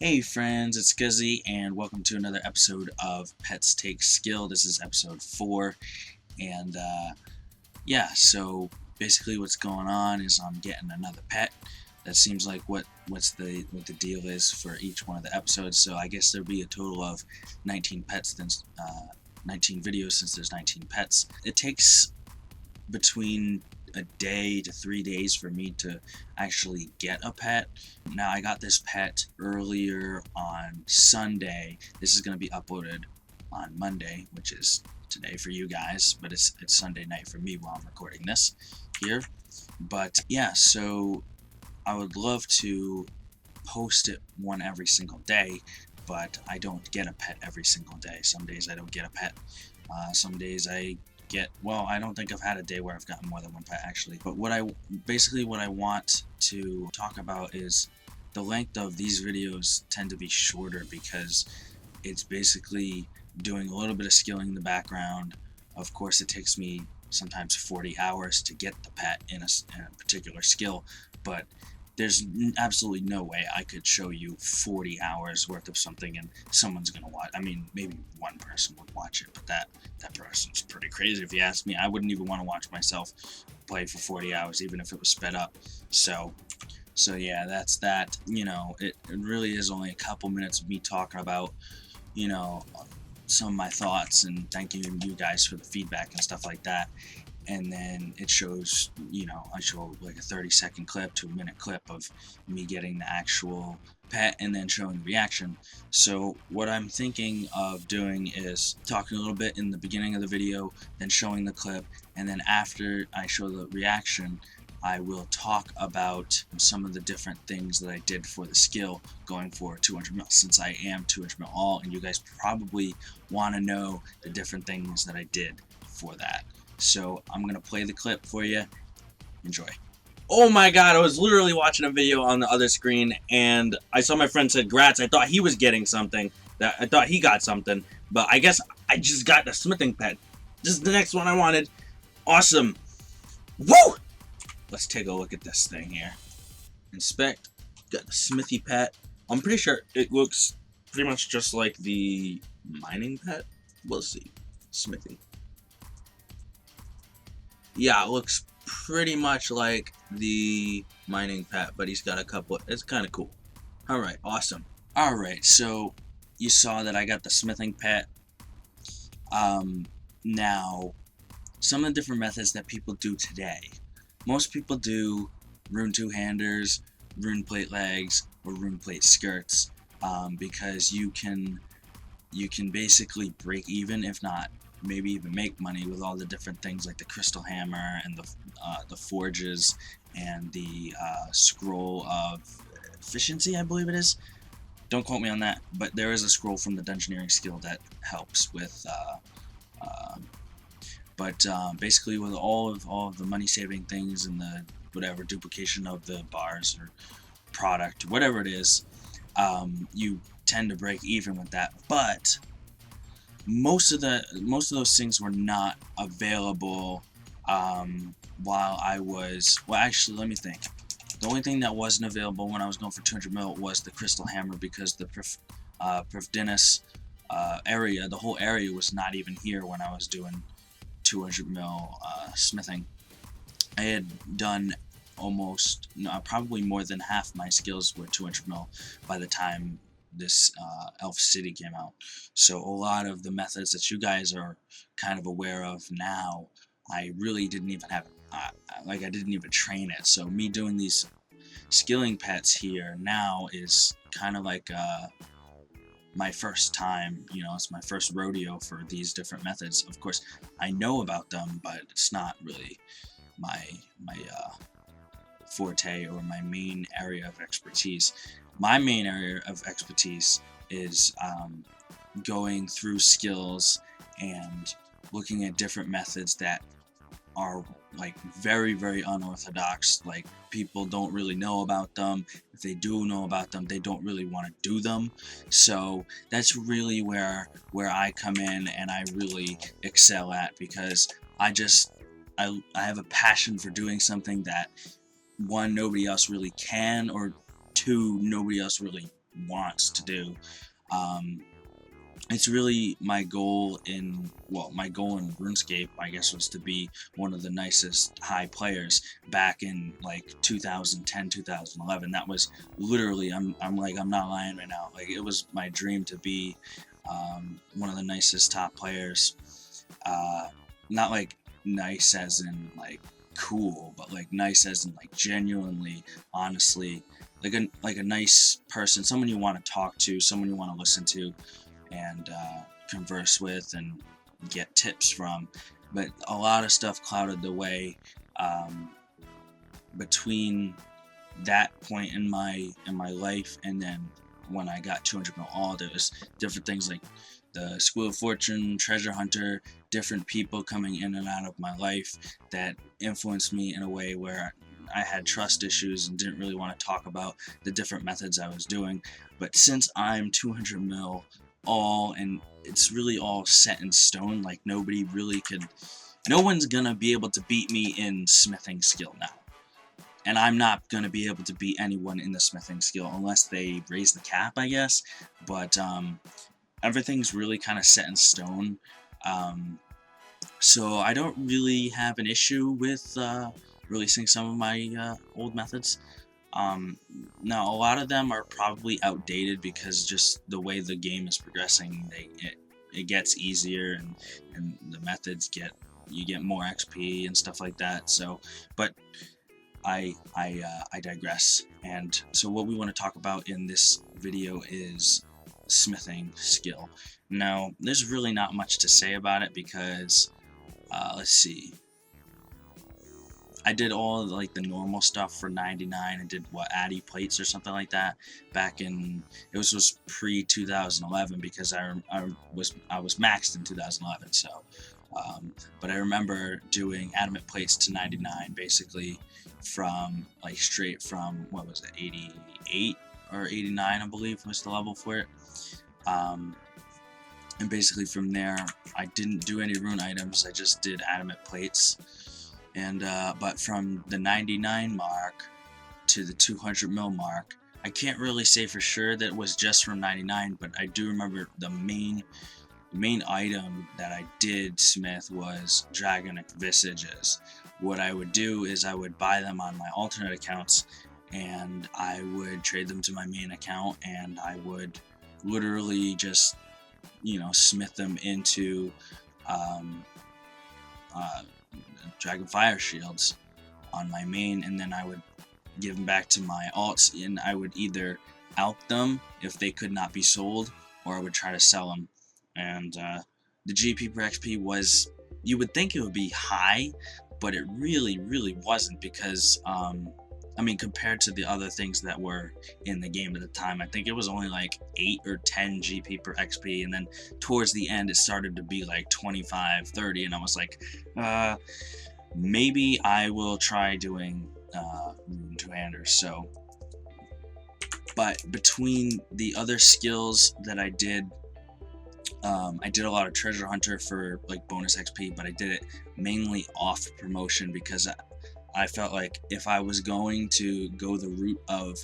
Hey friends, it's Scuzzy, and welcome to another episode of Pets Take Skill. This is episode 4, and yeah, so basically what's going on is I'm getting another pet. That seems like what the deal is for each one of the episodes. So I guess there'll be a total of 19 pets, then 19 videos since there's 19 pets. It takes between a day to 3 days for me to actually get a pet. Now, I got this pet earlier on Sunday. This is going to be uploaded on Monday, which is today for you guys, but it's Sunday night for me while I'm recording this here. But yeah, so I would love to post it one every single day, but I don't get a pet every single day. Some days I don't get a pet. Some days I I don't think I've had a day where I've gotten more than one pet actually. But what I want to talk about is the length of these videos tend to be shorter because it's basically doing a little bit of skilling in the background. Of course, it takes me sometimes 40 hours to get the pet in a particular skill, but there's absolutely no way I could show you 40 hours worth of something and someone's gonna watch. I mean, maybe one person would watch it, but that person's pretty crazy if you ask me. I wouldn't even want to watch myself play for 40 hours, even if it was sped up. So yeah, that's that. It really is only a couple minutes of me talking about, you know, some of my thoughts and thanking you guys for the feedback and stuff like that. And then it shows, I show like a 30-second clip to a minute clip of me getting the actual pet and then showing the reaction. So what I'm thinking of doing is talking a little bit in the beginning of the video, then showing the clip, and then after I show the reaction, I will talk about some of the different things that I did for the skill going for 200 mil, since I am 200 mil all, and you guys probably want to know the different things that I did for that. So I'm going to play the clip for you. Enjoy. Oh my god, I was literally watching a video on the other screen, and I saw my friend said grats. I thought he was getting something. I thought he got something, but I guess I just got the smithing pet. This is the next one I wanted. Awesome. Woo! Let's take a look at this thing here. Inspect. Got the smithy pet. I'm pretty sure it looks pretty much just like the mining pet. We'll see. Smithy. Yeah, it looks pretty much like the mining pet, but he's got a couple. It's kind of cool. Alright, awesome. Alright, so you saw that I got the smithing pet. Now, some of the different methods that people do today. Most people do rune two-handers, rune plate legs, or rune plate skirts, because you can basically break even, if not maybe even make money, with all the different things like the crystal hammer and the forges and the scroll of efficiency, I believe it is. Don't quote me on that, but there is a scroll from the dungeoneering skill that helps with basically with all of the money saving things and the whatever duplication of the bars or product, whatever it is, you tend to break even with that. But most of those things were not available while I was, well, actually, let me think. The only thing that wasn't available when I was going for 200 mil was the crystal hammer, because the Privdinus area, the whole area was not even here when I was doing 200 mil smithing. I had done probably more than half my skills were 200 mil by the time this Elf City came out. So a lot of the methods that you guys are kind of aware of now, I really didn't even have, I didn't even train it. So me doing these skilling pets here now is kind of like my first time, it's my first rodeo for these different methods. Of course, I know about them, but it's not really my forte or my main area of expertise. My main area of expertise is going through skills and looking at different methods that are like very, very unorthodox. Like, people don't really know about them. If they do know about them, they don't really want to do them. So that's really where I come in and I really excel at, because I have a passion for doing something that, one, nobody else really can, or two, nobody else really wants to do. It's really my goal in RuneScape, I guess, was to be one of the nicest high players back in like 2010, 2011. That was literally, I'm not lying right now. Like, it was my dream to be one of the nicest top players. Not like nice as in like cool, but like nice as in like genuinely, honestly, like a nice person, someone you want to talk to, someone you want to listen to, and converse with and get tips from. But a lot of stuff clouded the way between that point in my life and then when I got 200 mil all. There was different things like the School of Fortune, Treasure Hunter, different people coming in and out of my life that influenced me in a way where I had trust issues and didn't really want to talk about the different methods I was doing. But since I'm 200 mil all, and it's really all set in stone, like no one's gonna be able to beat me in smithing skill now. And I'm not gonna be able to beat anyone in the smithing skill unless they raise the cap, I guess. But everything's really kind of set in stone. So I don't really have an issue with releasing some of my old methods. Now, a lot of them are probably outdated because just the way the game is progressing, it gets easier, and the methods you get more XP and stuff like that. So, but I digress. And so what we want to talk about in this video is smithing skill. Now, there's really not much to say about it because let's see. I did all of, like, the normal stuff for 99. I did Addy plates or something like that back in, it was pre 2011 because I was maxed in 2011. So, but I remember doing adamant plates to 99 basically from like straight from, what was it, 88 or 89 I believe was the level for it. And basically from there I didn't do any rune items. I just did adamant plates. And but from the 99 mark to the 200 mil mark, I can't really say for sure that it was just from 99, but I do remember the main item that I did smith was Dragonic Visages. What I would do is I would buy them on my alternate accounts, and I would trade them to my main account, and I would literally just, smith them into Dragon Fire Shields on my main, and then I would give them back to my alts, and I would either out them if they could not be sold, or I would try to sell them. And the GP per XP was, you would think it would be high, but it really wasn't, because I mean, compared to the other things that were in the game at the time, I think it was only like 8 or 10 GP per XP, and then towards the end it started to be like 25, 30, and I was like, maybe I will try doing rune two-handers. So, but between the other skills that I did a lot of Treasure Hunter for like bonus XP, but I did it mainly off promotion because I felt like if I was going to go the route of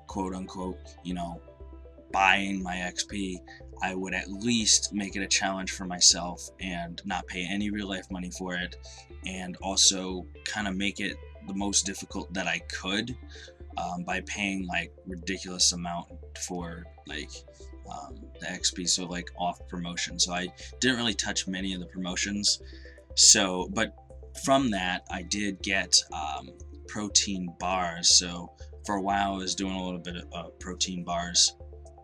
quote unquote, buying my XP, I would at least make it a challenge for myself and not pay any real life money for it, and also kind of make it the most difficult that I could by paying like ridiculous amount for like the XP, so like off promotion. So I didn't really touch many of the promotions. So, but from that I did get protein bars. So for a while I was doing a little bit of protein bars,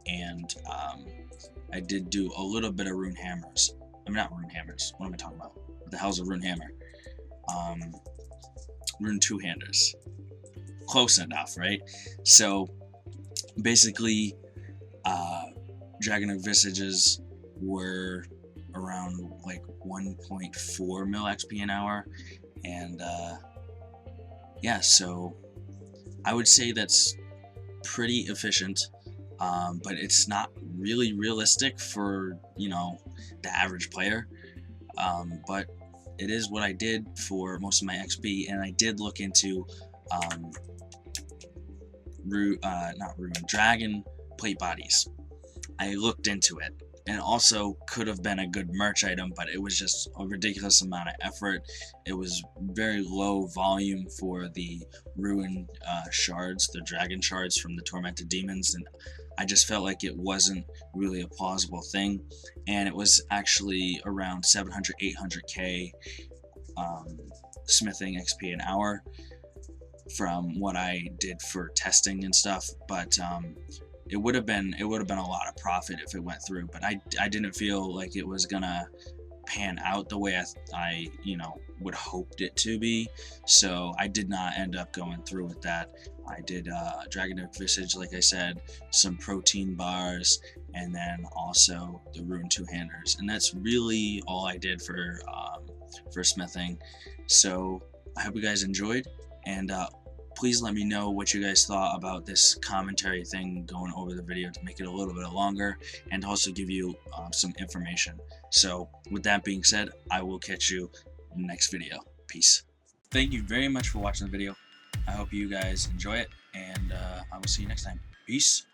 and I did do a little bit of rune hammers. I mean, not rune hammers, what am I talking about? What the hell's a rune hammer? Rune two-handers. Close enough, right? So basically Dragonic Visages were around like 1.4 mil XP an hour, and yeah, so I would say that's pretty efficient, but it's not really realistic for the average player, but it is what I did for most of my XP. And I did look into dragon plate bodies. I looked into it, and it also could have been a good merch item, but it was just a ridiculous amount of effort. It was very low volume for the ruined shards, the dragon shards from the tormented demons, and I just felt like it wasn't really a plausible thing. And it was actually around 700 800k smithing XP an hour from what I did for testing and stuff, but it would have been a lot of profit if it went through, but I didn't feel like it was gonna pan out the way I would hoped it to be, so I did not end up going through with that. I did Dragon Visage, like I said, some protein bars, and then also the Rune two-handers, and that's really all I did for smithing. So I hope you guys enjoyed, and please let me know what you guys thought about this commentary thing going over the video to make it a little bit longer and also give you some information. So with that being said, I will catch you in the next video. Peace. Thank you very much for watching the video. I hope you guys enjoy it, and I will see you next time. Peace.